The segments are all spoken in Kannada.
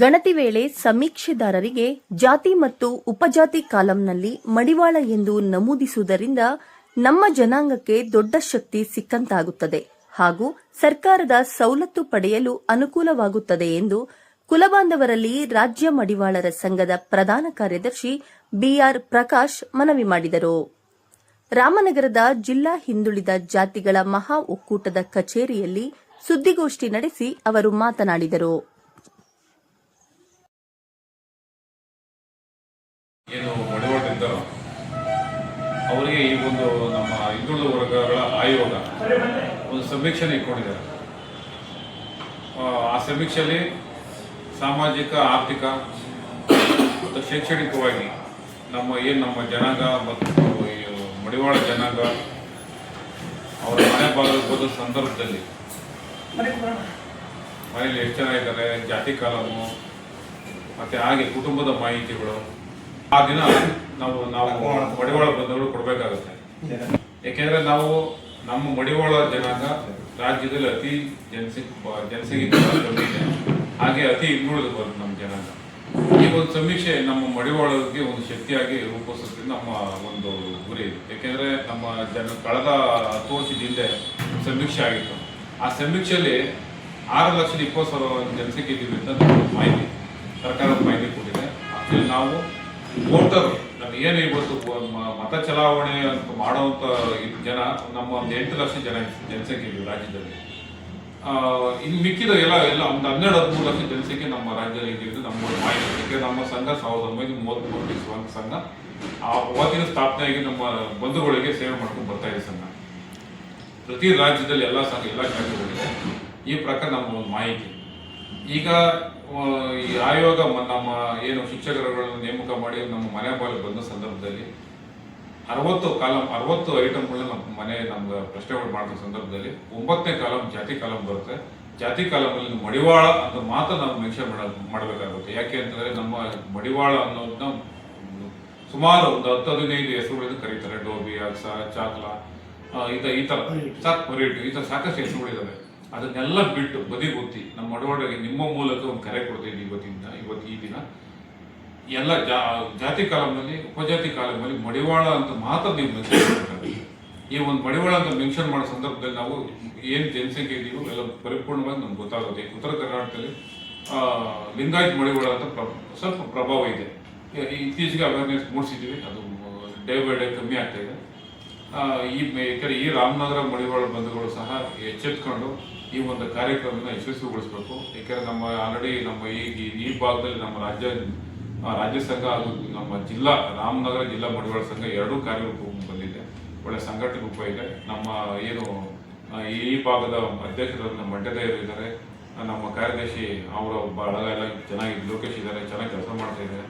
ಗಣತಿ ವೇಳೆ ಸಮೀಕ್ಷೆದಾರರಿಗೆ ಜಾತಿ ಮತ್ತು ಉಪಜಾತಿ ಕಾಲಂನಲ್ಲಿ ಮಡಿವಾಳ ಎಂದು ನಮೂದಿಸುವುದರಿಂದ ನಮ್ಮ ಜನಾಂಗಕ್ಕೆ ದೊಡ್ಡ ಶಕ್ತಿ ಸಿಕ್ಕಂತಾಗುತ್ತದೆ ಹಾಗೂ ಸರ್ಕಾರದ ಸವಲತ್ತು ಪಡೆಯಲು ಅನುಕೂಲವಾಗುತ್ತದೆ ಎಂದು ಕುಲಬಾಂಧವರಲ್ಲಿ ರಾಜ್ಯ ಮಡಿವಾಳರ ಸಂಘದ ಪ್ರಧಾನ ಕಾರ್ಯದರ್ಶಿ ಬಿಆರ್ ಪ್ರಕಾಶ್ ಮನವಿ ಮಾಡಿದರು. ರಾಮನಗರದ ಜಿಲ್ಲಾ ಹಿಂದುಳಿದ ಜಾತಿಗಳ ಮಹಾ ಒಕ್ಕೂಟದ ಕಚೇರಿಯಲ್ಲಿ ಸುದ್ದಿಗೋಷ್ಠಿ ನಡೆಸಿ ಅವರು ಮಾತನಾಡಿದರು. ಏನು ಮಡಿವಾಳರಿದ್ದಾರೋ ಅವರಿಗೆ ಈ ಒಂದು ನಮ್ಮ ಹಿಂದುಳಿದ ವರ್ಗಗಳ ಆಯೋಗ ಒಂದು ಸಮೀಕ್ಷೆ ಇಟ್ಕೊಂಡಿದ್ದಾರೆ. ಆ ಸಮೀಕ್ಷೆಯಲ್ಲಿ ಸಾಮಾಜಿಕ, ಆರ್ಥಿಕ ಮತ್ತು ಶೈಕ್ಷಣಿಕವಾಗಿ ನಮ್ಮ ಜನಾಂಗ ಮತ್ತು ಮಡಿವಾಳ ಜನಾಂಗ ಅವರ ಮನೆ ಬಾಗಿಲು ಸಂದರ್ಭದಲ್ಲಿ ಮನೆಯಲ್ಲಿ ಎಷ್ಟು ಜನ ಇದ್ದಾರೆ, ಜಾತಿ ಕಾಲಮು ಮತ್ತು ಹಾಗೆ ಕುಟುಂಬದ ಮಾಹಿತಿಗಳು ಆ ದಿನ ನಾವು ಮಡಿವಾಳ ಬಂಧುಗಳು ಕೊಡಬೇಕಾಗುತ್ತೆ. ಯಾಕೆಂದರೆ ನಮ್ಮ ಮಡಿವಾಳ ಜನಾಂಗ ರಾಜ್ಯದಲ್ಲಿ ಅತಿ ಜನಸಂಖ್ಯೆ ಕಮ್ಮಿ ಇದೆ, ಹಾಗೆ ಅತಿ ಹಿಂದುಳಿದು ಬರುತ್ತೆ ನಮ್ಮ ಜನಾಂಗ. ಈ ಒಂದು ಸಮೀಕ್ಷೆ ನಮ್ಮ ಮಡಿವಾಳರಿಗೆ ಒಂದು ಶಕ್ತಿಯಾಗಿ ರೂಪಿಸೋದ್ರಿಂದ ನಮ್ಮ ಒಂದು ಗುರಿ ಇದೆ. ಯಾಕೆಂದರೆ ನಮ್ಮ ಕಳೆದ 10 ವರ್ಷದ ಹಿಂದೆ ಸಮೀಕ್ಷೆ ಆಗಿತ್ತು. ಆ ಸಮೀಕ್ಷೆಯಲ್ಲಿ 6,20,000 ಜನಸಂಖ್ಯೆ ಇದ್ದೀವಿ ಅಂತ ಮಾಹಿತಿ ಸರ್ಕಾರದ ಮಾಹಿತಿ ಕೊಟ್ಟಿದೆ. ಆಕ್ಚುಲಿ ನಾವು ವೋಟರ್ ಏನು ಇವತ್ತು ಮತ ಚಲಾವಣೆ ಅಂತ ಮಾಡುವಂಥ ಜನ ನಮ್ಮ ಒಂದು 8 ಲಕ್ಷ ಜನಸಂಖ್ಯೆ ಇದೆ ರಾಜ್ಯದಲ್ಲಿ. ಇನ್ನು ಮಿಕ್ಕಿದ ಎಲ್ಲ ಒಂದು 12-13 ಲಕ್ಷ ಜನಸಂಖ್ಯೆ ನಮ್ಮ ರಾಜ್ಯದಲ್ಲಿ ಇದ್ದಿದ್ದು ನಮ್ಮ ಮಾಹಿತಿ. ಯಾಕೆ ನಮ್ಮ ಸಂಘ 1933 ಸ್ವಂತ ಸಂಘ ಅವತ್ತಿನ ಸ್ಥಾಪನೆಯಾಗಿ ನಮ್ಮ ಬಂಧುಗಳಿಗೆ ಸೇವೆ ಮಾಡ್ಕೊಂಡು ಬರ್ತಾ ಇದೆ ಸಂಘ. ಪ್ರತಿ ರಾಜ್ಯದಲ್ಲಿ ಎಲ್ಲ ಶಾಖೆಗಳಿದೆ. ಈ ಪ್ರಕಾರ ನಮ್ಮ ಒಂದು ಮಾಹಿತಿ. ಈಗ ಈ ಆಯೋಗ ನಮ್ಮ ಏನು ಶಿಕ್ಷಕರುಗಳನ್ನು ನೇಮಕ ಮಾಡಿ ನಮ್ಮ ಮನೆ ಬಾಗಿಲು ಬಂದ ಸಂದರ್ಭದಲ್ಲಿ 60 ಐಟಮ್ಗಳನ್ನ ನಮ್ಗೆ ಪ್ರಶ್ನೆಗಳು ಮಾಡಿದ ಸಂದರ್ಭದಲ್ಲಿ 9ನೇ ಕಾಲಂ ಜಾತಿ ಕಾಲಂ ಬರುತ್ತೆ. ಜಾತಿ ಕಾಲಮಲ್ಲಿ ಮಡಿವಾಳ ಅಂತ ಮಾತ್ರ ನಾವು ಮೆನ್ಷನ್ ಮಾಡಬೇಕಾಗುತ್ತೆ. ಯಾಕೆ ಅಂತಂದ್ರೆ ನಮ್ಮ ಮಡಿವಾಳ ಅನ್ನೋದನ್ನ ಸುಮಾರು ಒಂದು 10-15 ಹೆಸರುಗಳಿಂದ ಕರೀತಾರೆ. ಡೋಬಿ, ಅಕ್ಸ, ಚಾಕ್ಲ, ಈ ಥರ ಸಾಕಷ್ಟು ಹೆಸರುಗಳಿದ್ದಾವೆ. ಅದನ್ನೆಲ್ಲ ಬಿಟ್ಟು ಬದಿಗೊತ್ತಿ ನಮ್ಮ ಮಡಿವಾಳರಿಗೆ ನಿಮ್ಮ ಮೂಲಕ ಒಂದು ಕರೆ ಕೊಡ್ತಿದ್ವಿ ಇವತ್ತು ಈ ದಿನ ಎಲ್ಲ ಜಾತಿ ಕಾಲಂನಲ್ಲಿ, ಉಪಜಾತಿ ಕಾಲಂನಲ್ಲಿ ಮಡಿವಾಳ ಅಂತ ಮಾತ್ರ ನೀವು ಮೆನ್ಷನ್ ಮಾಡಬೇಕಾಗುತ್ತೆ. ಈ ಒಂದು ಮಡಿವಾಳ ಅಂತ ಮೆನ್ಷನ್ ಮಾಡೋ ಸಂದರ್ಭದಲ್ಲಿ ನಾವು ಏನು ಜನಸಂಖ್ಯೆ ಇದೀವೋ ಎಲ್ಲ ಪರಿಪೂರ್ಣವಾಗಿ ನಮ್ಗೆ ಗೊತ್ತಾಗುತ್ತೆ. ಉತ್ತರ ಕರ್ನಾಟಕದಲ್ಲಿ ಲಿಂಗಾಯತ್ ಮಡಿವಾಳ ಅಂತ ಸ್ವಲ್ಪ ಪ್ರಭಾವ ಇದೆ. ಇತ್ತೀಚೆಗೆ ಅವೇರ್ನೆಸ್ ಮೂಡಿಸಿದ್ದೀವಿ. ಅದು ಡೇ ಬೈ ಡೇ ಕಮ್ಮಿ ಆಗ್ತಾ ಇದೆ. ಈ ರಾಮನಗರ ಮಡಿವಾಳ ಬಂಧುಗಳು ಸಹ ಎಚ್ಚೆತ್ಕೊಂಡು ಈ ಒಂದು ಕಾರ್ಯಕ್ರಮನ ಯಶಸ್ವಿಗೊಳಿಸಬೇಕು. ಯಾಕೆಂದ್ರೆ ಆಲ್ರೆಡಿ ನಮ್ಮ ಈ ಭಾಗದಲ್ಲಿ ನಮ್ಮ ರಾಜ್ಯ ಸಂಘ ಹಾಗೂ ನಮ್ಮ ರಾಮನಗರ ಜಿಲ್ಲಾ ಮಡಿವಾಳ ಸಂಘ 2 ಕಾರ್ಯರೂಪ ಬಂದಿದೆ. ಒಳ್ಳೆ ಸಂಘಟನೆ ರೂಪ ಇದೆ. ನಮ್ಮ ಏನು ಈ ಭಾಗದ ಅಧ್ಯಕ್ಷರು ನಮ್ಮ ಮಂಡ್ಯದೇವರು ಇದ್ದಾರೆ. ನಮ್ಮ ಕಾರ್ಯದರ್ಶಿ ಅವರ ಬಳಗ ಎಲ್ಲ ಚೆನ್ನಾಗಿ ಲೋಕೇಶ್ ಇದ್ದಾರೆ, ಚೆನ್ನಾಗಿ ಕೆಲಸ ಮಾಡ್ತಾ ಇದ್ದಾರೆ.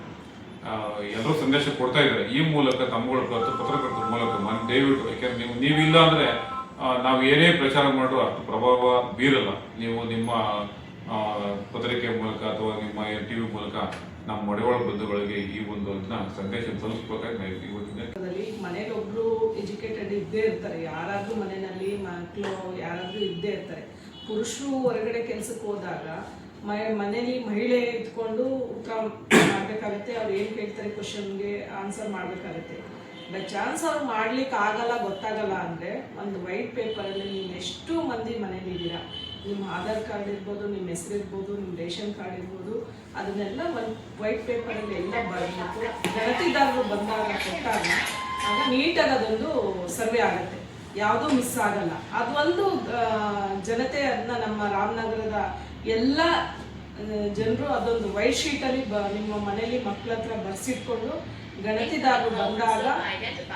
ಎಲ್ಲರೂ ಸಂದೇಶ ಕೊಡ್ತಾ ಇದ್ದಾರೆ. ಈ ಮೂಲಕ ತಮ್ಮಗಳ ಪತ್ರಕರ್ತರ ಮೂಲಕ ದಯವಿಟ್ಟು, ಯಾಕೆಂದ್ರೆ ನೀವಿಲ್ಲ ಅಂದ್ರೆ ನಾವು ಏನೇ ಪ್ರಚಾರ ಮಾಡೋ ಅಷ್ಟು ಪ್ರಭಾವ ಬೀರಲ್ಲ. ನೀವು ನಿಮ್ಮ ಪತ್ರಿಕೆ ಮೂಲಕ ಅಥವಾ ನಿಮ್ಮ TV ಮೂಲಕ ನಮ್ಮ ಮಡಿವಾಳ ಬಂಧುಗಳಿಗೆ ಈ ಒಂದು ಸಂದೇಶ ತಲುಪಿಸಬೇಕಾಗಿ ಮನೇಲಿ ಒಬ್ರು ಎಜುಕೇಟೆಡ್ ಇದ್ದೇ ಇರ್ತಾರೆ. ಯಾರಾದ್ರೂ ಮನೆಯಲ್ಲಿ ಮಕ್ಕಳು ಯಾರಾದ್ರೂ ಇದ್ದೇ ಇರ್ತಾರೆ. ಪುರುಷರು ಹೊರಗಡೆ ಕೆಲ್ಸಕ್ಕೆ ಹೋದಾಗ ಮನೇಲಿ ಮಹಿಳೆ ಇದ್ಕೊಂಡು ಉತ್ತರ ಮಾಡ್ಬೇಕಾಗತ್ತೆ. ಅವ್ರು ಏನ್ ಕೇಳ್ತಾರೆ ಕ್ವಶನ್ಗೆ ಆನ್ಸರ್ ಮಾಡ್ಬೇಕಾಗತ್ತೆ. ಬೈ ಚಾನ್ಸ್ ಅವ್ರು ಮಾಡ್ಲಿಕ್ಕೆ ಆಗಲ್ಲ, ಗೊತ್ತಾಗಲ್ಲ ಅಂದ್ರೆ ಒಂದು ವೈಟ್ ಪೇಪರಲ್ಲಿ ನೀವು ಎಷ್ಟು ಮಂದಿ ಮನೇಲಿ ಇದ್ದೀರಾ, ನಿಮ್ಮ ಆಧಾರ್ ಕಾರ್ಡ್ ಇರ್ಬೋದು, ನಿಮ್ಮ ಹೆಸರು ಇರ್ಬೋದು, ನಿಮ್ಮ ರೇಷನ್ ಕಾರ್ಡ್ ಇರ್ಬೋದು, ಅದನ್ನೆಲ್ಲ ಒಂದು ವೈಟ್ ಪೇಪರಲ್ಲಿ ಎಲ್ಲ ಬರಬೇಕು. ಗಣತಿದಾರರು ಬಂದಾಗ ಕೊಟ್ಟಾಗ ಆಗ ನೀಟಾಗಿ ಅದೊಂದು ಸರ್ವೆ ಆಗುತ್ತೆ, ಯಾವುದೂ ಮಿಸ್ ಆಗಲ್ಲ. ಅದೊಂದು ಜನತೆ ಅದನ್ನ ನಮ್ಮ ರಾಮನಗರದ ಎಲ್ಲ ಜನರು ಅದೊಂದು ವೈಟ್ ಶೀಟಲ್ಲಿ ನಿಮ್ಮ ಮನೇಲಿ ಮಕ್ಕಳ ಹತ್ರ ಬರ್ಸಿಟ್ಕೊಂಡು ಗಣತಿದಾರರು ಬಂದಾಗ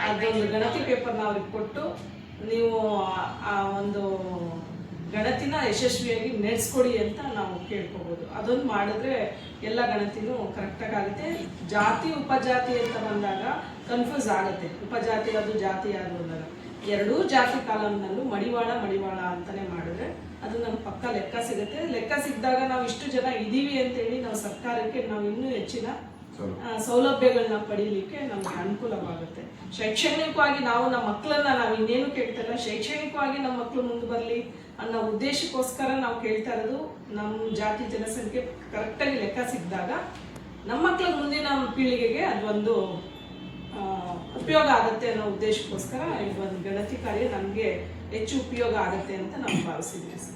ಅದೊಂದು ಗಣತಿ ಪೇಪರ್ನ ಅವ್ರಿಗೆ ಕೊಟ್ಟು ನೀವು ಆ ಒಂದು ಗಣತಿನ ಯಶಸ್ವಿಯಾಗಿ ನಡೆಸ್ಕೊಡಿ ಅಂತ ನಾವು ಕೇಳ್ಕೋಬಹುದು. ಅದೊಂದು ಮಾಡಿದ್ರೆ ಎಲ್ಲ ಗಣತಿನೂ ಕರೆಕ್ಟಾಗಿ ಆಗುತ್ತೆ. ಜಾತಿ ಉಪಜಾತಿ ಅಂತ ಬಂದಾಗ ಕನ್ಫ್ಯೂಸ್ ಆಗುತ್ತೆ. ಉಪಜಾತಿ ಅದು ಜಾತಿ ಅದು ಅಂದಾಗ 2 ಜಾತಿ ಕಾಲಂನಲ್ಲೂ ಮಡಿವಾಳ ಅಂತಾನೆ ಮಾಡಿದ್ರೆ ಅದು ನಮ್ಮ ಪಕ್ಕ ಲೆಕ್ಕ ಸಿಗುತ್ತೆ. ಲೆಕ್ಕ ಸಿಕ್ಕಿದಾಗ ನಾವು ಇಷ್ಟು ಜನ ಇದೀವಿ ಅಂತೇಳಿ ನಾವು ಸರ್ಕಾರಕ್ಕೆ ನಾವು ಇನ್ನೂ ಹೆಚ್ಚಿನ ಸೌಲಭ್ಯಗಳನ್ನ ಪಡೀಲಿಕ್ಕೆ ನಮಗೆ ಅನುಕೂಲವಾಗುತ್ತೆ. ಶೈಕ್ಷಣಿಕವಾಗಿ ನಾವು ನಮ್ಮ ಮಕ್ಕಳನ್ನ ನಾವು ಇನ್ನೇನು ಕೇಳ್ತಾಯಿಲ್ಲ, ಶೈಕ್ಷಣಿಕವಾಗಿ ನಮ್ಮ ಮಕ್ಕಳು ಮುಂದೆ ಬರಲಿ ಅನ್ನೋ ಉದ್ದೇಶಕ್ಕೋಸ್ಕರ ನಾವು ಕೇಳ್ತಾ ಇರೋದು. ನಮ್ಮ ಜಾತಿ ಜನಸಂಖ್ಯೆ ಕರೆಕ್ಟಾಗಿ ಲೆಕ್ಕ ಸಿಕ್ಕಿದಾಗ ನಮ್ಮ ಮಕ್ಕಳ ಮುಂದಿನ ಪೀಳಿಗೆಗೆ ಅದೊಂದು ಉಪಯೋಗ ಆಗುತ್ತೆ ಅನ್ನೋ ಉದ್ದೇಶಕ್ಕೋಸ್ಕರ ಇದೊಂದು ಗಣತಿ ಕಾರ್ಯ ನಮಗೆ ಹೆಚ್ಚು ಉಪಯೋಗ ಆಗುತ್ತೆ ಅಂತ ನಾವು ಭಾವಿಸಿದ್ದೀವಿ ಸರ್.